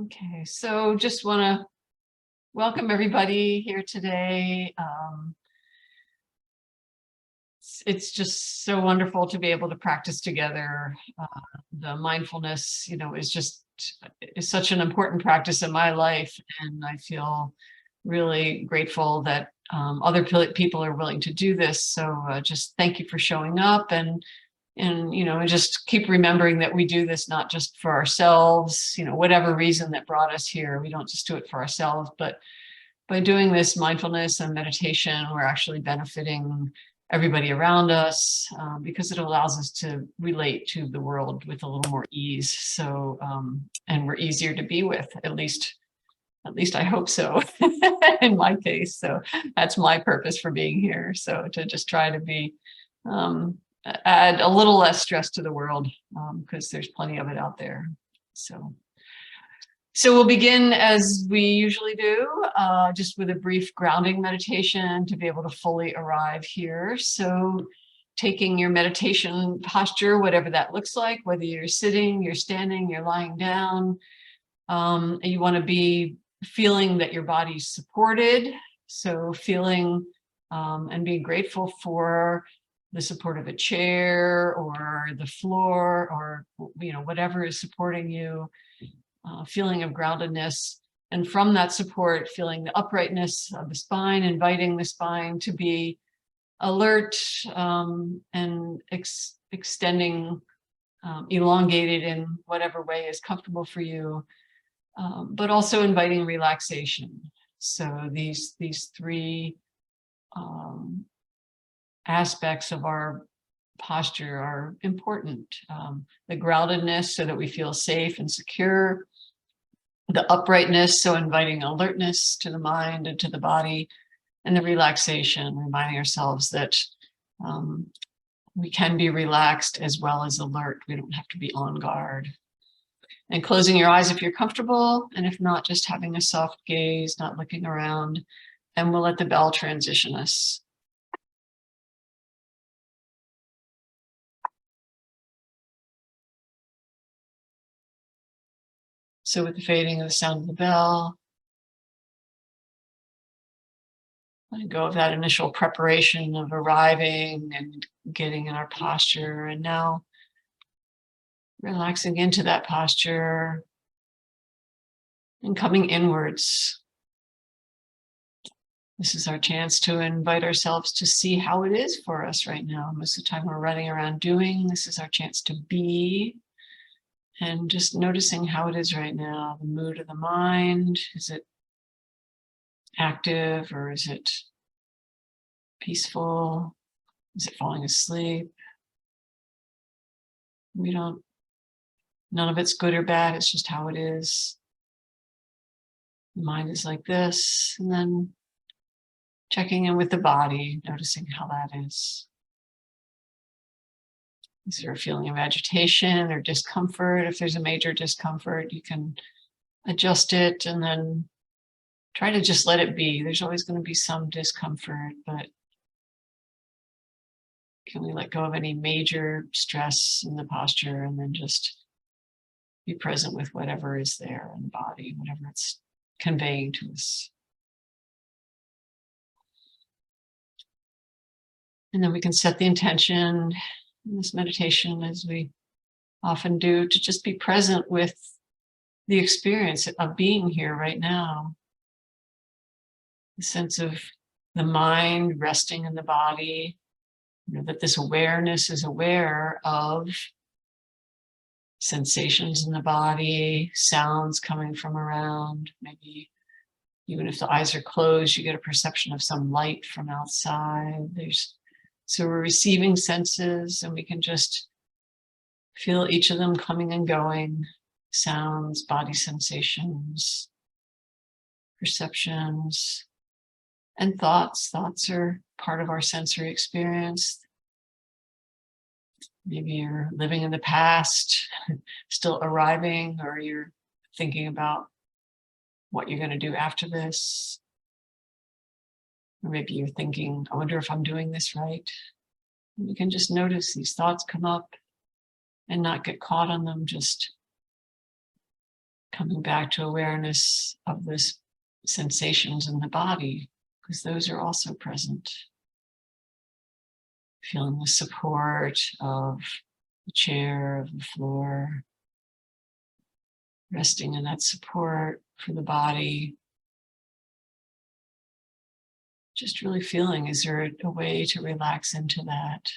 Okay, so just want to welcome everybody here today. It's just so wonderful to be able to practice together. The mindfulness, is such an important practice in my life, and I feel really grateful that other people are willing to do this. So just thank you for showing up, and just keep remembering that we do this not just for ourselves, whatever reason that brought us here. We don't just do it for ourselves, but by doing this mindfulness and meditation, we're actually benefiting everybody around us, because it allows us to relate to the world with a little more ease. So, and we're easier to be with, at least I hope so in my case. So that's my purpose for being here. So to just try to be, add a little less stress to the world, because there's plenty of it out there. So we'll begin as we usually do, just with a brief grounding meditation to be able to fully arrive here. So taking your meditation posture, whatever that looks like, whether you're sitting, you're standing, you're lying down, you want to be feeling that your body's supported. So feeling and being grateful for the support of a chair or the floor, or whatever is supporting you. Feeling of groundedness, and from that support, feeling the uprightness of the spine, inviting the spine to be alert, and extending, elongated in whatever way is comfortable for you, but also inviting relaxation. So these three aspects of our posture are important. The groundedness, so that we feel safe and secure. The uprightness, so inviting alertness to the mind and to the body. And the relaxation, reminding ourselves that we can be relaxed as well as alert. We don't have to be on guard. And closing your eyes if you're comfortable, and if not, just having a soft gaze, not looking around. And we'll let the bell transition us. So with the fading of the sound of the bell, letting go of that initial preparation of arriving and getting in our posture, and now relaxing into that posture and coming inwards. This is our chance to invite ourselves to see how it is for us right now. Most of the time we're running around doing. This is our chance to be. And just noticing how it is right now, the mood of the mind. Is it active, or is it peaceful? Is it falling asleep? None of it's good or bad, it's just how it is. The mind is like this, and then checking in with the body, noticing how that is. Is there a feeling of agitation or discomfort? If there's a major discomfort, you can adjust it and then try to just let it be. There's always going to be some discomfort, but can we let go of any major stress in the posture and then just be present with whatever is there in the body, whatever it's conveying to us. And then we can set the intention in this meditation, as we often do, to just be present with the experience of being here right now. The sense of the mind resting in the body, that this awareness is aware of sensations in the body, sounds coming from around. Maybe even if the eyes are closed, you get a perception of some light from outside. So we're receiving senses, and we can just feel each of them coming and going. Sounds, body sensations, perceptions, and thoughts. Thoughts are part of our sensory experience. Maybe you're living in the past, still arriving, or you're thinking about what you're going to do after this. Or maybe you're thinking, I wonder if I'm doing this right. And you can just notice these thoughts come up and not get caught on them. Just Coming back to awareness of the sensations in the body, because those are also present. Feeling the support of the chair, of the floor, resting in that support for the body. Just really feeling, is there a way to relax into that?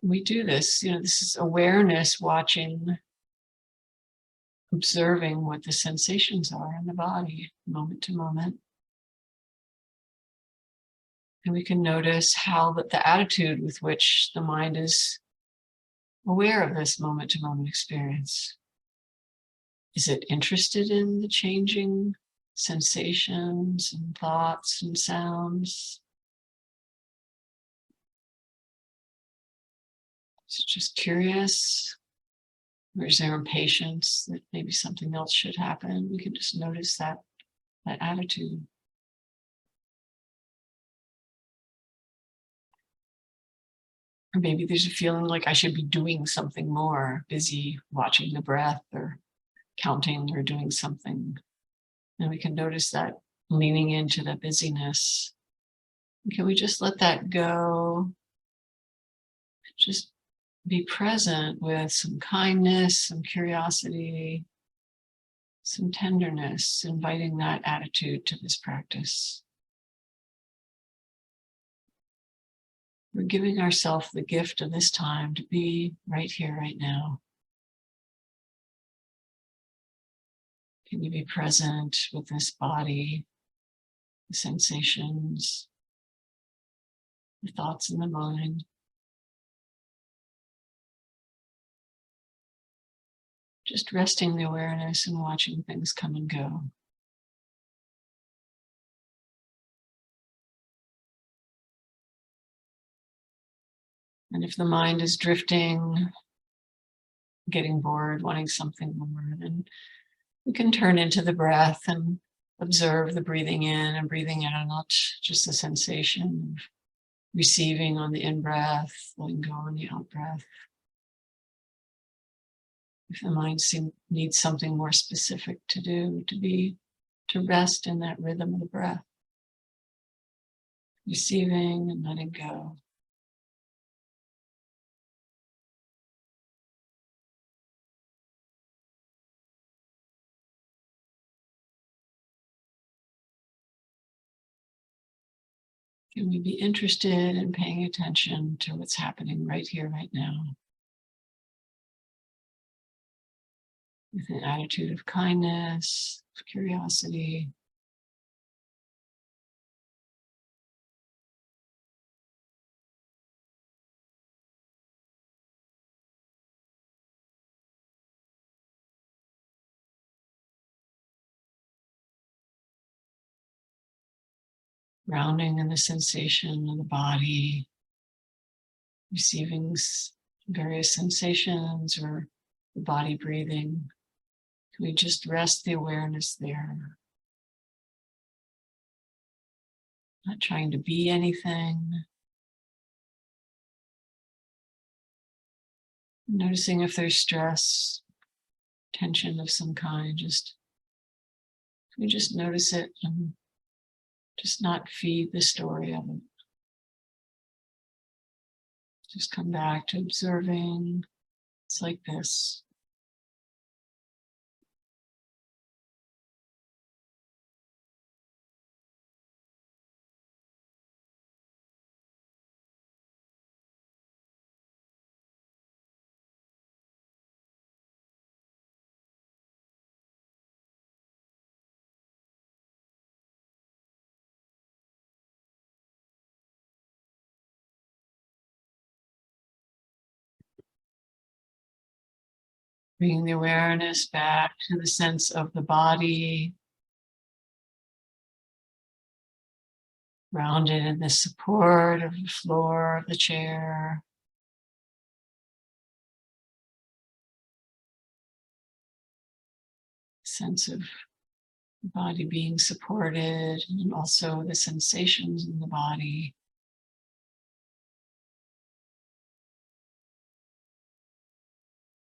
We do this, this is awareness, watching, observing what the sensations are in the body, moment to moment. And we can notice how the attitude with which the mind is aware of this moment to moment experience. Is it interested in the changing sensations and thoughts and sounds? Is it just curious? Or is there impatience that maybe something else should happen? We can just notice that attitude. Or maybe there's a feeling like I should be doing something more, busy watching the breath or counting or doing something. And we can notice that leaning into the busyness. Can we just let that go? Just be present with some kindness, some curiosity, some tenderness, inviting that attitude to this practice. We're giving ourselves the gift of this time to be right here, right now. Can you be present with this body, the sensations, the thoughts in the mind? Just resting the awareness and watching things come and go. And if the mind is drifting, getting bored, wanting something more, then we can turn into the breath and observe the breathing in and breathing out, not just the sensation of receiving on the in-breath, letting go on the out-breath. If the mind needs something more specific to do, to rest in that rhythm of the breath, receiving and letting go. Can we be interested in paying attention to what's happening right here, right now? With an attitude of kindness, of curiosity. Grounding in the sensation of the body, receiving various sensations or the body breathing. Can we just rest the awareness there? Not trying to be anything. Noticing if there's stress, tension of some kind, can we just notice it and just not feed the story of it. Just come back to observing. It's like this. Bringing the awareness back to the sense of the body, grounded in the support of the floor of the chair. Sense of the body being supported and also the sensations in the body.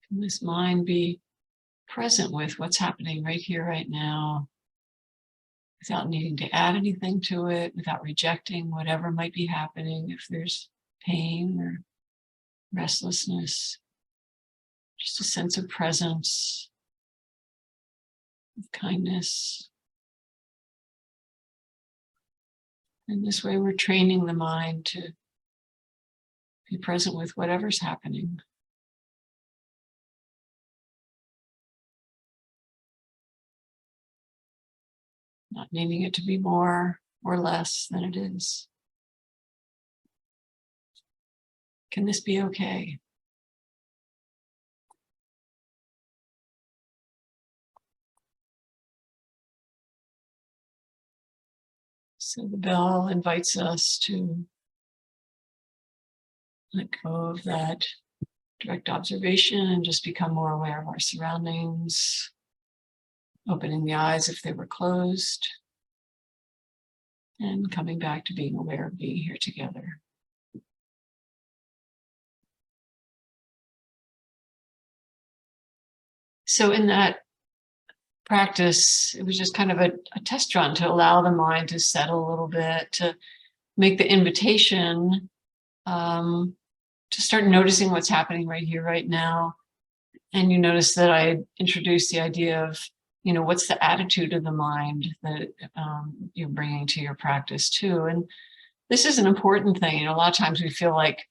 Can this mind be present with what's happening right here, right now, without needing to add anything to it, without rejecting whatever might be happening, if there's pain or restlessness, just a sense of presence, of kindness. In this way, we're training the mind to be present with whatever's happening. Not needing it to be more or less than it is. Can this be okay? So the bell invites us to let go of that direct observation and just become more aware of our surroundings, opening the eyes if they were closed, and coming back to being aware of being here together. So in that practice, it was just kind of a test run to allow the mind to settle a little bit, to make the invitation to start noticing what's happening right here, right now. And you notice that I introduced the idea of, what's the attitude of the mind that you're bringing to your practice too. And this is an important thing. A lot of times we feel like,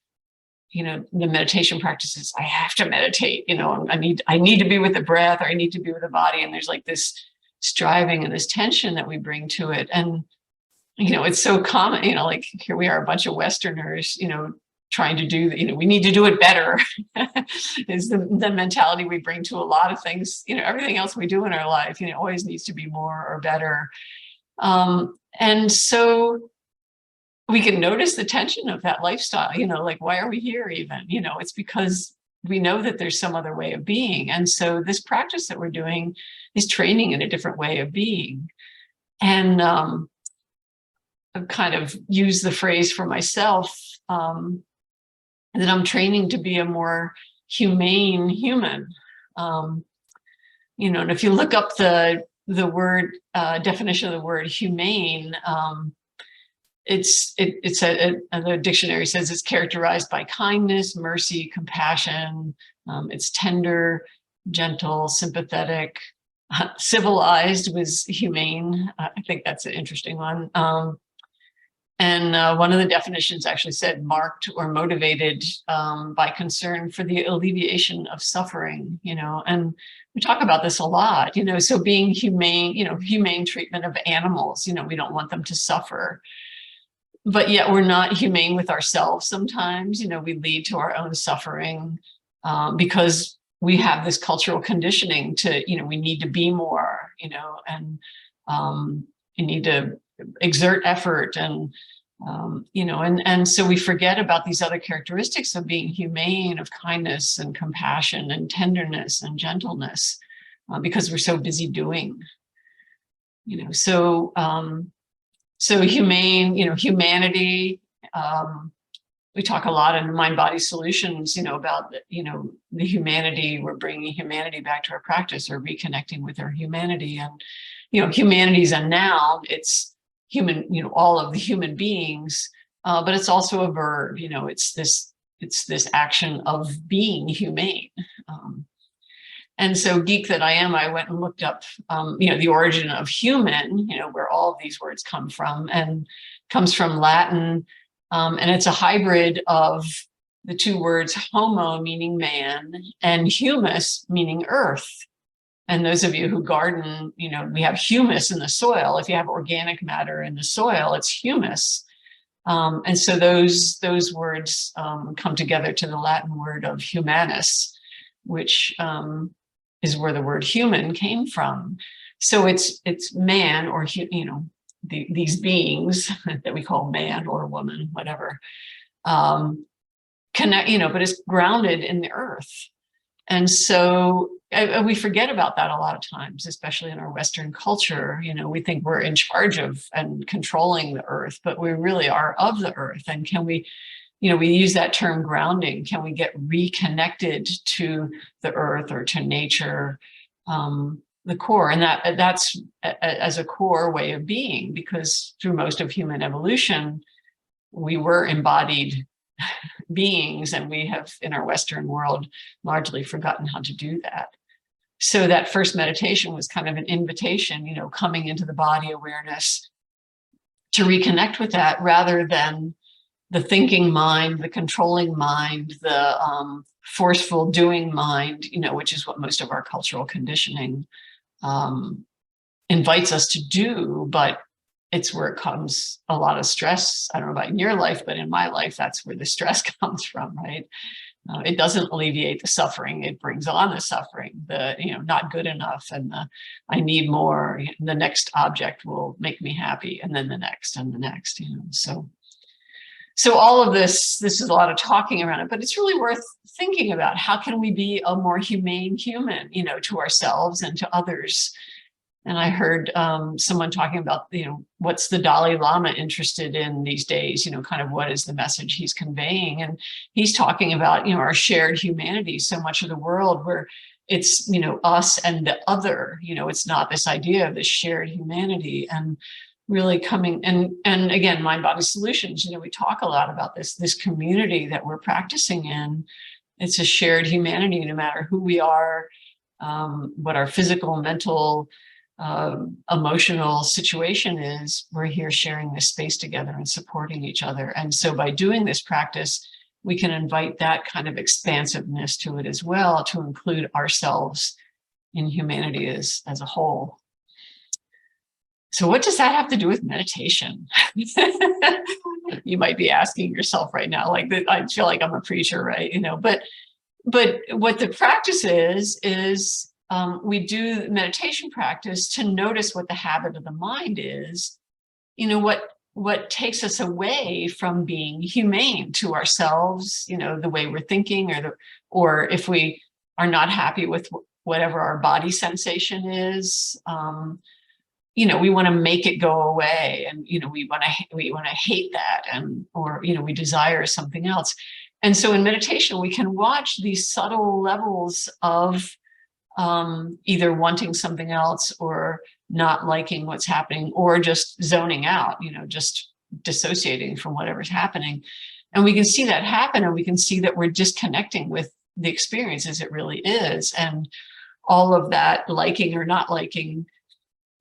the meditation practices, I have to meditate, I need to be with the breath, or I need to be with the body. And there's like this striving and this tension that we bring to it. And, it's so common, like here we are, a bunch of Westerners, trying to do, we need to do it better is the mentality we bring to a lot of things, everything else we do in our life, always needs to be more or better. And so we can notice the tension of that lifestyle, like, why are we here even? It's because we know that there's some other way of being. And so this practice that we're doing is training in a different way of being. And I've kind of used the phrase for myself, that I'm training to be a more humane human. And if you look up the word definition of the word humane, the dictionary says it's characterized by kindness, mercy, compassion. It's tender, gentle, sympathetic. Civilized was humane. I think that's an interesting one. And one of the definitions actually said marked or motivated by concern for the alleviation of suffering, and we talk about this a lot, so being humane, humane treatment of animals, we don't want them to suffer, but yet we're not humane with ourselves sometimes, we lead to our own suffering because we have this cultural conditioning to, we need to be more, and you need to exert effort and and so we forget about these other characteristics of being humane, of kindness and compassion and tenderness and gentleness because we're so busy doing, so humane, humanity. We talk a lot in Mind Body Solutions, about the humanity. We're bringing humanity back to our practice, or reconnecting with our humanity. And humanity is a noun. It's human, all of the human beings, but it's also a verb. It's this action of being humane. And so, geek that I am, I went and looked up, the origin of human, where all of these words come from, and comes from Latin. And it's a hybrid of the two words homo, meaning man, and humus, meaning earth. And those of you who garden, we have humus in the soil. If you have organic matter in the soil, it's humus. And so those words come together to the Latin word of humanus, which is where the word human came from. So it's man, or these beings that we call man or woman, whatever, connect, but it's grounded in the earth. And so we forget about that a lot of times, especially in our Western culture. We think we're in charge of and controlling the earth, but we really are of the earth. And can we we use that term grounding. Can we get reconnected to the earth or to nature, the core? And that's as a core way of being, because through most of human evolution, we were embodied beings, and we have in our Western world largely forgotten how to do that. So that first meditation was kind of an invitation, coming into the body awareness to reconnect with that, rather than the thinking mind, the controlling mind, the forceful doing mind, which is what most of our cultural conditioning invites us to do. But it's where it comes a lot of stress. I don't know about in your life, but in my life, that's where the stress comes from, right? It doesn't alleviate the suffering. It brings on the suffering, the, not good enough, and the, I need more. The next object will make me happy, and then the next and the next, So all of this is a lot of talking around it, but it's really worth thinking about. How can we be a more humane human, to ourselves and to others? And I heard someone talking about, what's the Dalai Lama interested in these days, kind of what is the message he's conveying? And he's talking about, our shared humanity. So much of the world where it's, us and the other, it's not this idea of this shared humanity. And really coming, and again, mind body solutions, we talk a lot about this community that we're practicing in. It's a shared humanity, no matter who we are, what our physical, mental, emotional situation is. We're here sharing this space together and supporting each other. And so by doing this practice, we can invite that kind of expansiveness to it as well, to include ourselves in humanity as a whole. So what does that have to do with meditation? You might be asking yourself right now, like, I feel like I'm a preacher, right? But what the practice is we do meditation practice to notice what the habit of the mind is, what takes us away from being humane to ourselves, the way we're thinking, or if we are not happy with whatever our body sensation is, we want to make it go away, and we want to hate that, or we desire something else. And so in meditation, we can watch these subtle levels of either wanting something else, or not liking what's happening, or just zoning out, just dissociating from whatever's happening. And we can see that happen, and we can see that we're disconnecting with the experience as it really is. And all of that liking or not liking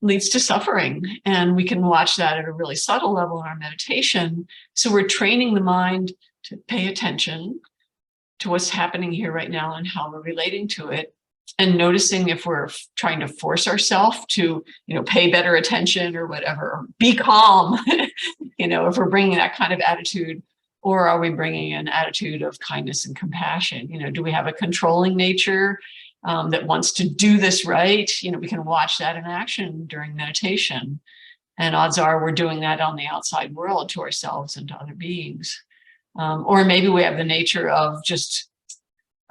leads to suffering. And we can watch that at a really subtle level in our meditation. So we're training the mind to pay attention to what's happening here right now and how we're relating to it, and noticing if we're trying to force ourselves to, pay better attention or whatever, or be calm, if we're bringing that kind of attitude, or are we bringing an attitude of kindness and compassion? Do we have a controlling nature that wants to do this right? We can watch that in action during meditation. And odds are we're doing that on the outside world to ourselves and to other beings. Or maybe we have the nature of just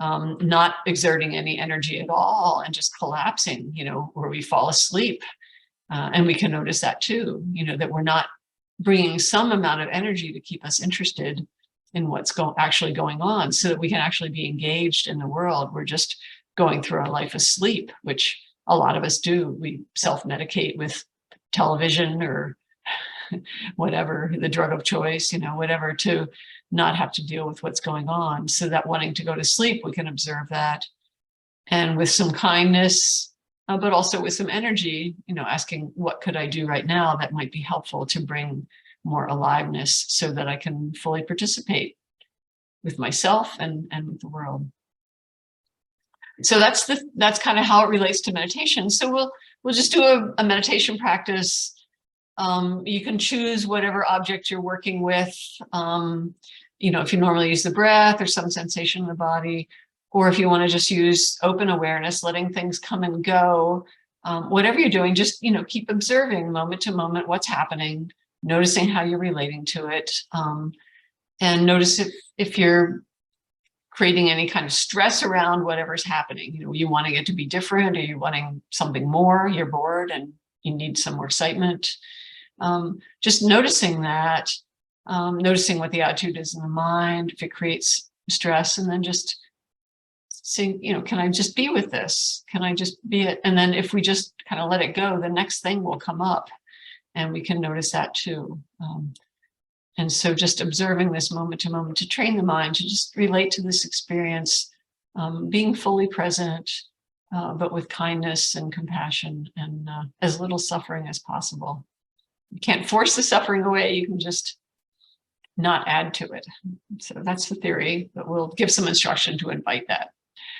not exerting any energy at all and just collapsing, where we fall asleep. And we can notice that too, that we're not bringing some amount of energy to keep us interested in what's actually going on, so that we can actually be engaged in the world. We're just going through our life asleep, which a lot of us do. We self-medicate with television or whatever, the drug of choice, whatever, to not have to deal with what's going on. So that wanting to go to sleep, we can observe that. And with some kindness, but also with some energy, asking, what could I do right now that might be helpful to bring more aliveness, so that I can fully participate with myself and with the world. So that's kind of how it relates to meditation. So we'll just do a meditation practice. You can choose whatever object you're working with. If you normally use the breath or some sensation in the body, or if you want to just use open awareness, letting things come and go, whatever you're doing, just, keep observing moment to moment what's happening, noticing how you're relating to it, and notice if you're creating any kind of stress around whatever's happening. You wanting it to be different, or you wanting something more, you're bored and you need some more excitement. Just noticing that, Noticing what the attitude is in the mind, if it creates stress, and then just saying, can I just be with this? Can I just be it? And then if we just kind of let it go, the next thing will come up and we can notice that too. And so just observing this moment to moment to train the mind to just relate to this experience, being fully present, but with kindness and compassion and as little suffering as possible. You can't force the suffering away. You can just not add to it. So that's the theory, but we'll give some instruction to invite that.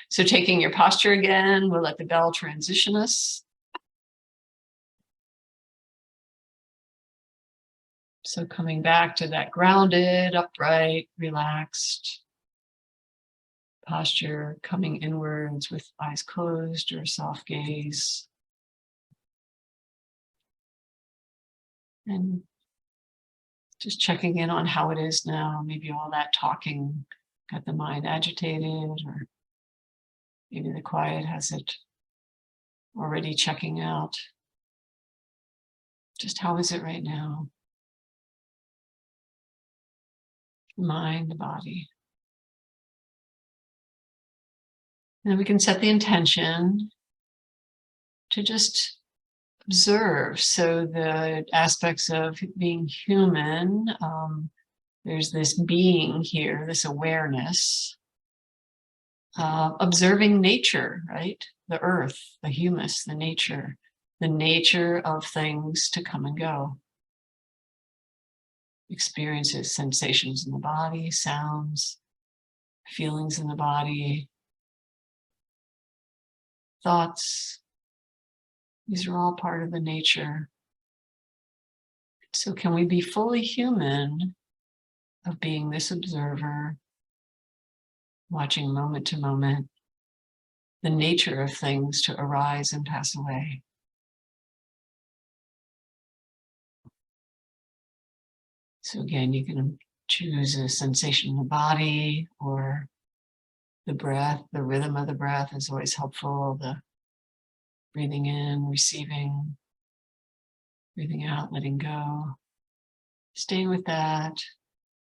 So taking your posture again, we'll let the bell transition us. So coming back to that grounded, upright, relaxed posture, coming inwards with eyes closed or soft gaze. And just checking in on how it is now. Maybe all that talking got the mind agitated, or maybe the quiet has it already checking out. Just how is it right now? The mind, the body. And then we can set the intention to just observe. So the aspects of being human, there's this being here, this awareness, observing nature, right? The earth, the humus, the nature of things to come and go. Experiences, sensations in the body, sounds, feelings in the body, thoughts. These are all part of the nature. So can we be fully human of being this observer, watching moment to moment, the nature of things to arise and pass away? So again, you can choose a sensation in the body or the breath. The rhythm of the breath is always helpful. The breathing in, receiving, breathing out, letting go. Staying with that,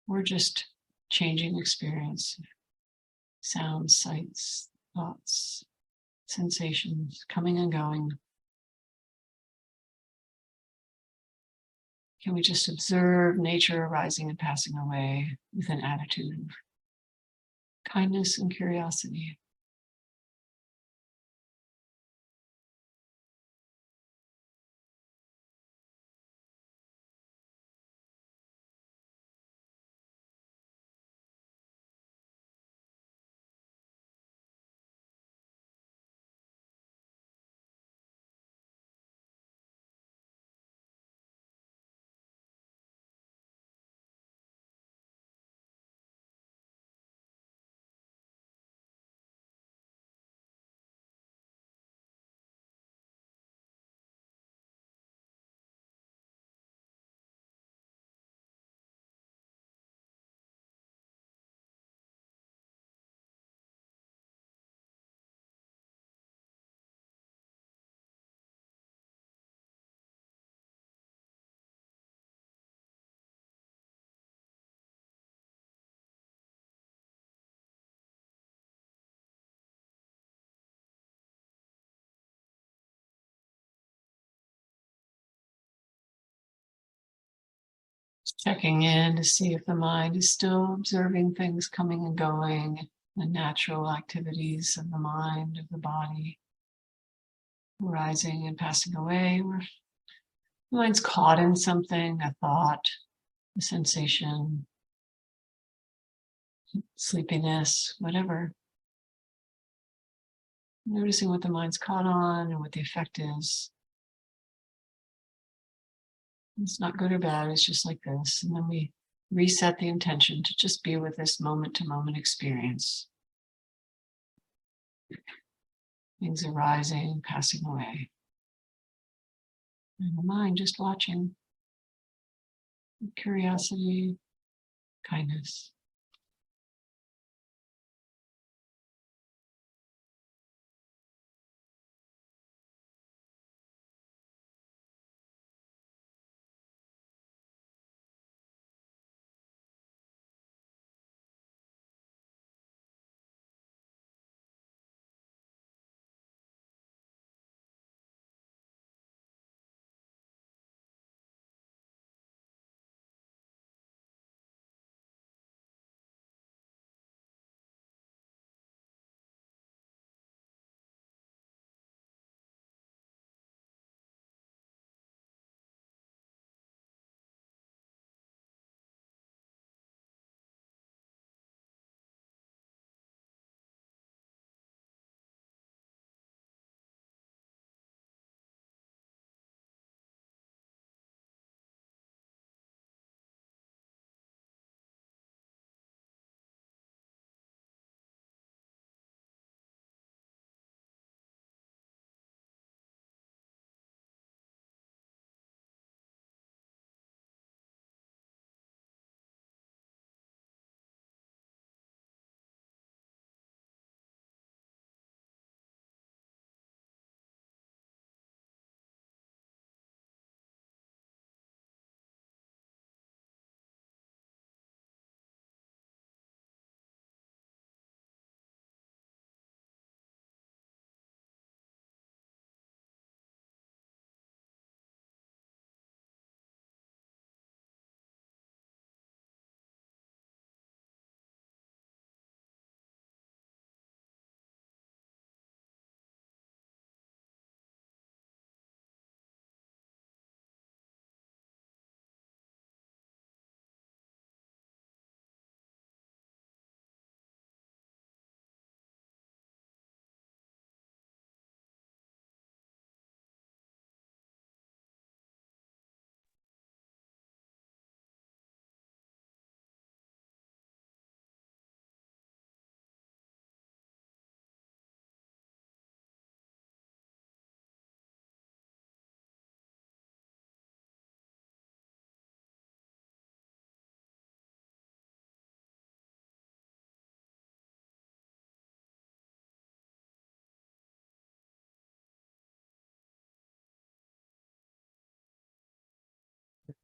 or just changing experience. Sounds, sights, thoughts, sensations, coming and going. Can we just observe nature arising and passing away with an attitude of kindness and curiosity? Checking in to see if the mind is still observing things coming and going, the natural activities of the mind, of the body, arising and passing away, or the mind's caught in something, a thought, a sensation, sleepiness, whatever. Noticing what the mind's caught on and what the effect is. It's not good or bad, it's just like this. And then we reset the intention to just be with this moment to moment experience. Things arising, passing away. And the mind just watching. Curiosity, kindness.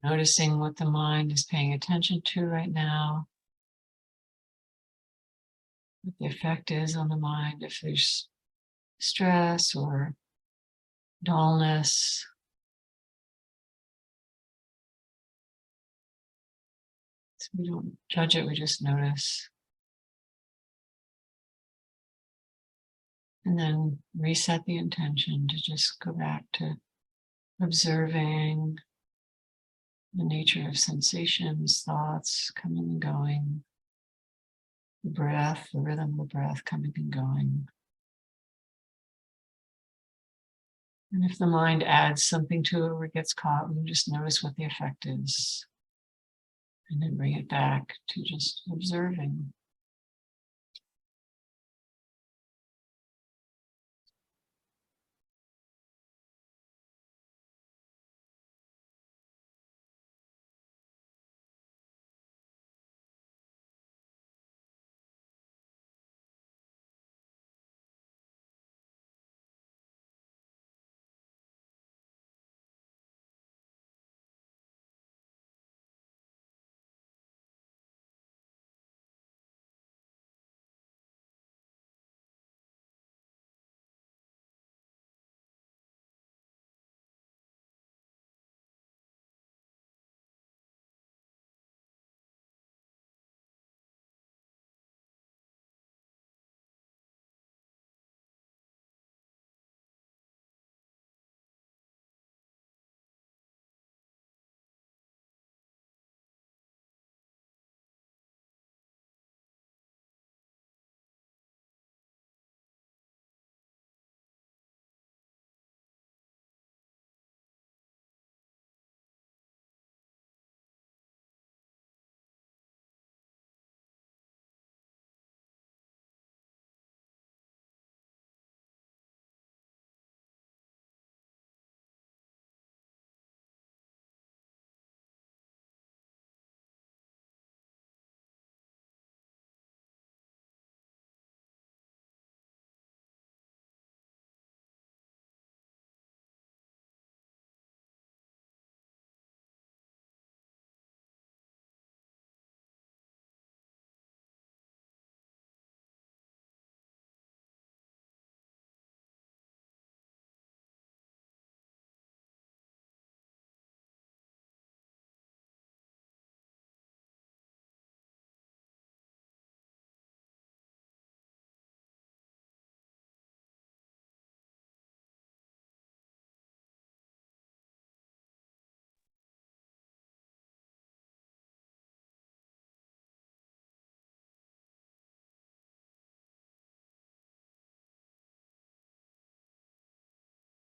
Noticing what the mind is paying attention to right now, what the effect is on the mind, if there's stress or dullness. So we don't judge it, we just notice. And then reset the intention to just go back to observing the nature of sensations, thoughts coming and going, the breath, the rhythm of the breath coming and going. And if the mind adds something to it or gets caught, we just notice what the effect is. And then bring it back to just observing.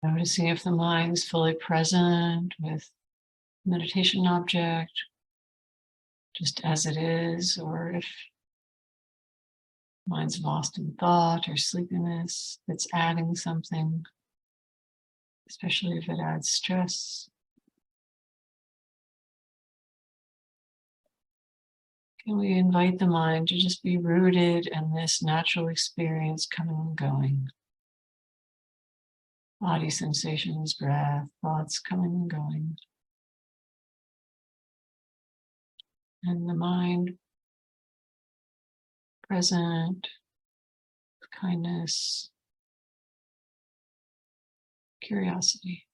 Noticing if the mind is fully present with meditation object, just as it is, or if mind's lost in thought or sleepiness, it's adding something, especially if it adds stress. Can we invite the mind to just be rooted in this natural experience coming and going? Body sensations, breath, thoughts coming and going. And the mind present, kindness, curiosity.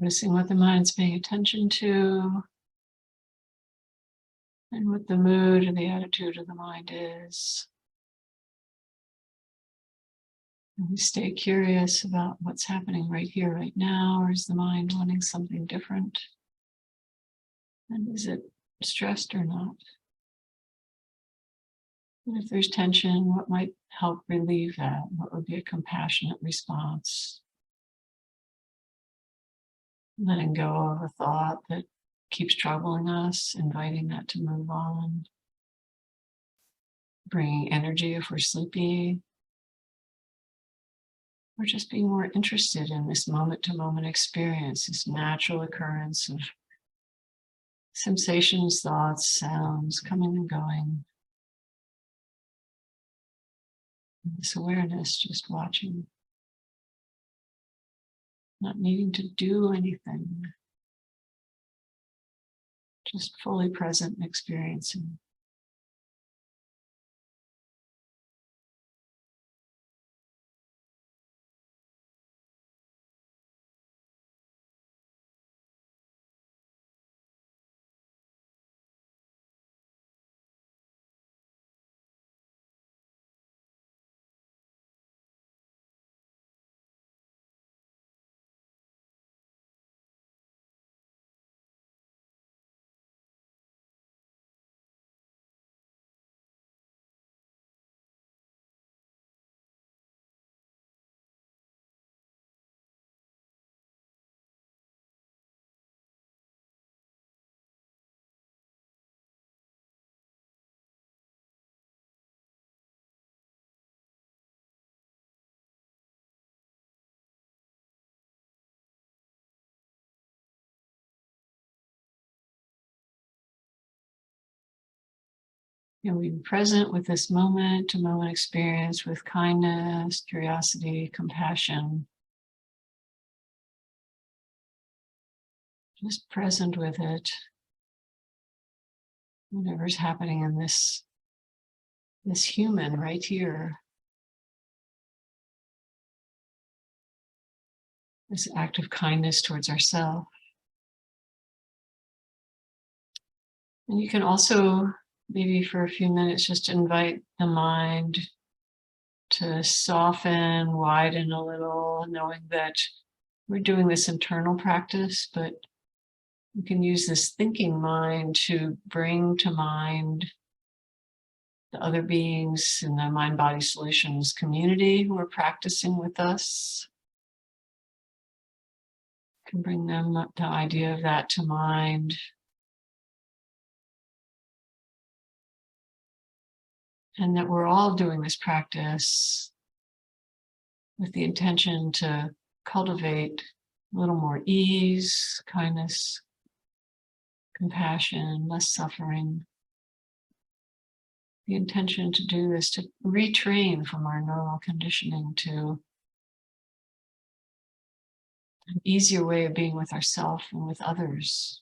Noticing what the mind's paying attention to and what the mood and the attitude of the mind is. And we stay curious about what's happening right here, right now, or is the mind wanting something different? And is it stressed or not? And if there's tension, what might help relieve that? What would be a compassionate response? Letting go of a thought that keeps troubling us, inviting that to move on. Bringing energy if we're sleepy. Or just being more interested in this moment-to-moment experience, this natural occurrence of sensations, thoughts, sounds coming and going. And this awareness, just watching. Not needing to do anything. Just fully present and experiencing. And being present with this moment-to-moment experience with kindness, curiosity, compassion. Just present with it. Whatever's happening in this human right here. This act of kindness towards ourselves. And you can also, maybe for a few minutes, just invite the mind to soften, widen a little, knowing that we're doing this internal practice, but we can use this thinking mind to bring to mind the other beings in the Mind Body Solutions community who are practicing with us. Can bring them the idea of that to mind. And that we're all doing this practice with the intention to cultivate a little more ease, kindness, compassion, less suffering. The intention to do this, to retrain from our normal conditioning to an easier way of being with ourselves and with others.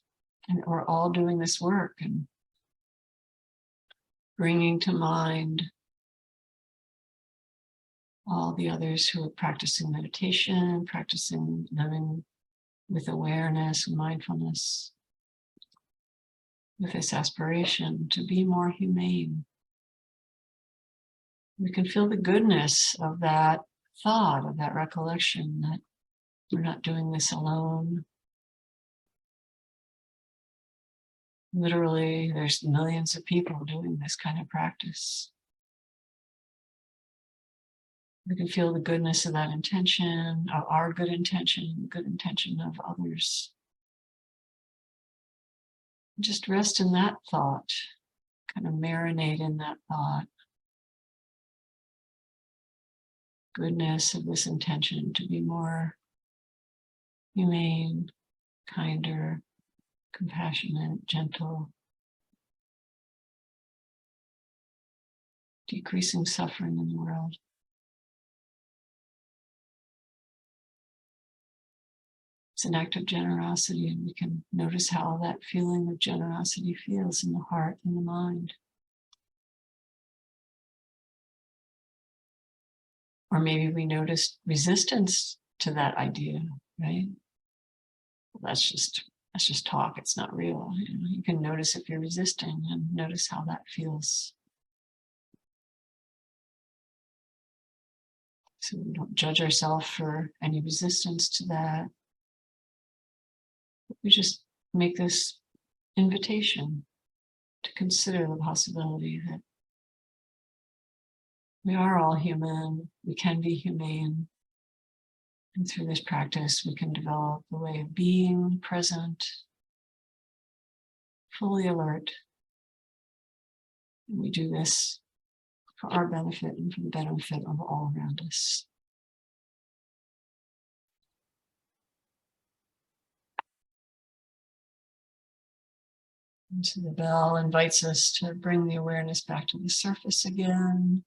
And we're all doing this work and bringing to mind all the others who are practicing meditation, practicing living with awareness and mindfulness, with this aspiration to be more humane. We can feel the goodness of that thought, of that recollection that we're not doing this alone. Literally, there's millions of people doing this kind of practice. We can feel the goodness of that intention, of our good intention, the good intention of others. Just rest in that thought, kind of marinate in that thought. Goodness of this intention to be more humane, kinder, compassionate, gentle, decreasing suffering in the world. It's an act of generosity, and we can notice how that feeling of generosity feels in the heart and the mind. Or maybe we notice resistance to that idea, right? that's just talk. It's not real. You can notice if you're resisting and notice how that feels. So we don't judge ourselves for any resistance to that. We just make this invitation to consider the possibility that we are all human, we can be humane, and through this practice we can develop the way of being present, fully alert. And we do this for our benefit and for the benefit of all around us. And so the bell invites us to bring the awareness back to the surface again.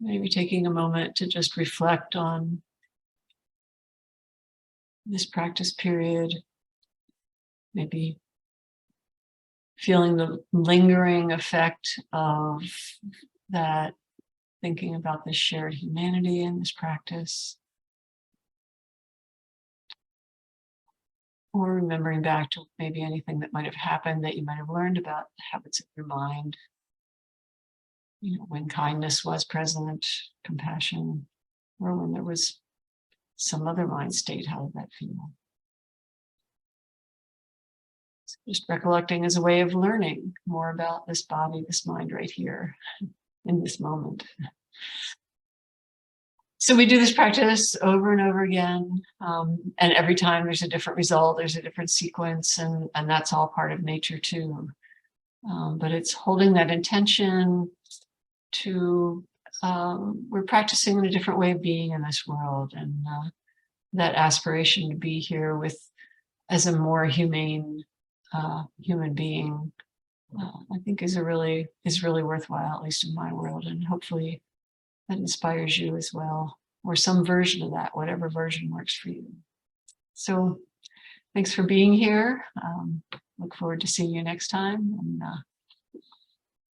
Maybe taking a moment to just reflect on this practice period. Maybe feeling the lingering effect of that, thinking about this shared humanity in this practice. Or remembering back to maybe anything that might have happened that you might have learned about the habits of your mind. When kindness was present, compassion, or when there was some other mind state, how did that feel? So just recollecting as a way of learning more about this body, this mind right here in this moment. So we do this practice over and over again, and every time there's a different result, there's a different sequence, and that's all part of nature too. But it's holding that intention to, we're practicing in a different way of being in this world, and that aspiration to be here as a more humane human being, I think is really worthwhile, at least in my world, and hopefully that inspires you as well, or some version of that, whatever version works for you. So thanks for being here. Look forward to seeing you next time, and